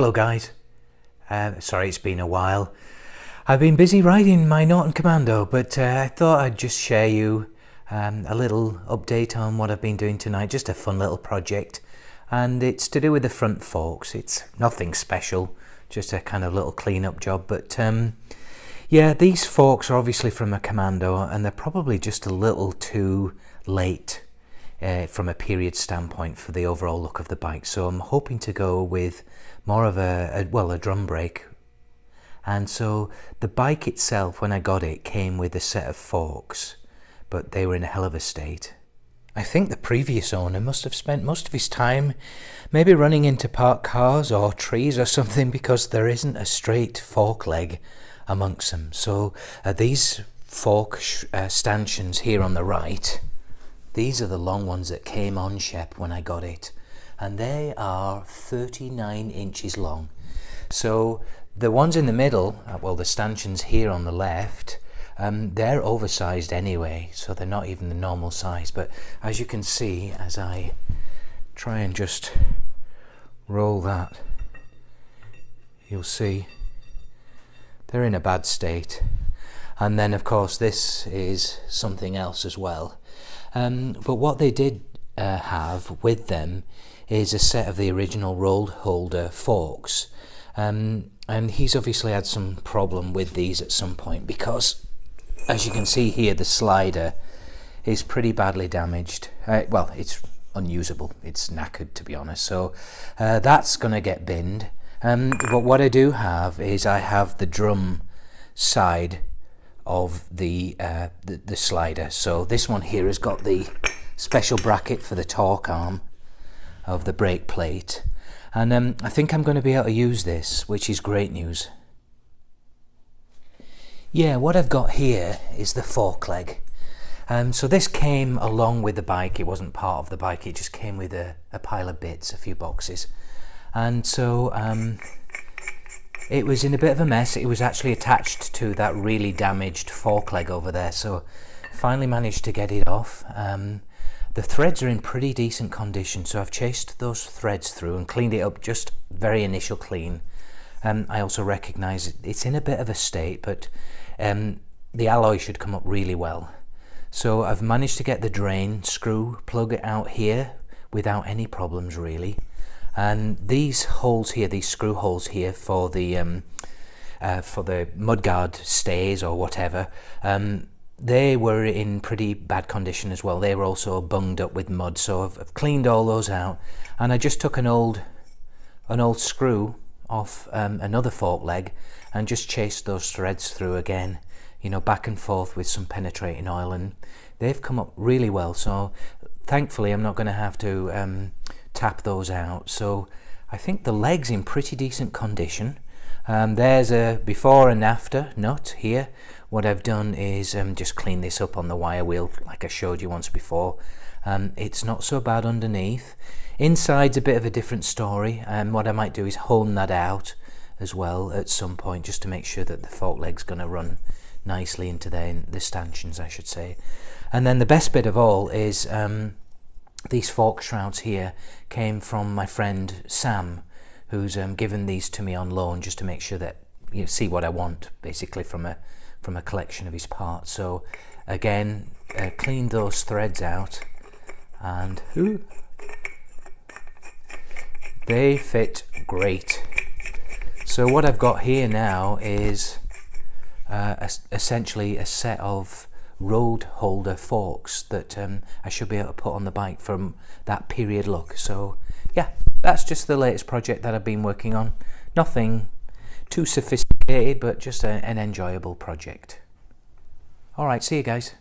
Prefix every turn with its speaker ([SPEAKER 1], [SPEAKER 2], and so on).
[SPEAKER 1] Hello guys, sorry it's been a while. I've been busy riding my Norton Commando, but I thought I'd just share you a little update on what I've been doing tonight, just a fun little project, and it's to do with the front forks. It's nothing special, just a kind of little clean-up job, but yeah, these forks are obviously from a Commando and they're probably just a little too late from a period standpoint for the overall look of the bike, so I'm hoping to go with more of a drum brake. And so the bike itself, when I got it, came with a set of forks, but they were in a hell of a state. I think the previous owner must have spent most of his time maybe running into parked cars or trees or something, because there isn't a straight fork leg amongst them. So these fork stanchions here on the right, these are the long ones that came on Shep when I got it, and they are 39 inches long. So the ones in the middle, well, the stanchions here on the left, they're oversized anyway, so they're not even the normal size. But as you can see, as I try and just roll that, you'll see they're in a bad state. And then of course this is something else as well. But what they did have with them is a set of the original Roadholder forks, and he's obviously had some problem with these at some point, because as you can see here, the slider is pretty badly damaged. Well, it's unusable, it's knackered, to be honest, so that's going to get binned. But what I do have is I have the drum side of the slider. So this one here has got the special bracket for the torque arm of the brake plate, and I think I'm going to be able to use this, which is great news. Yeah, what I've got here is the fork leg. So this came along with the bike. It wasn't part of the bike, it just came with a pile of bits, a few boxes, and so it was in a bit of a mess. It was actually attached to that really damaged fork leg over there, so finally managed to get it off. The threads are in pretty decent condition, so I've chased those threads through and cleaned it up, just very initial clean. I also recognise it's in a bit of a state, but the alloy should come up really well. So I've managed to get the drain screw, plug it out here without any problems really. And these holes here, these screw holes here for the mudguard stays or whatever, they were in pretty bad condition as well. They were also bunged up with mud, so I've cleaned all those out, and I just took an old screw off another fork leg and just chased those threads through again, you know, back and forth with some penetrating oil, and they've come up really well. So thankfully I'm not going to have to tap those out. So I think the leg's in pretty decent condition. There's a before and after nut here. What I've done is just clean this up on the wire wheel like I showed you once before. It's not so bad underneath. Inside's a bit of a different story, and what I might do is hone that out as well at some point, just to make sure that the fork leg's going to run nicely into the stanchions, I should say. And then the best bit of all is these fork shrouds here came from my friend Sam, who's given these to me on loan, just to make sure that you see what I want basically from a collection of his parts. So again, cleaned those threads out, and they fit great. So what I've got here now is essentially a set of Roadholder forks that I should be able to put on the bike from that period look. So yeah, that's just the latest project that I've been working on. Nothing too sophisticated, but just an enjoyable project. Alright, see you guys.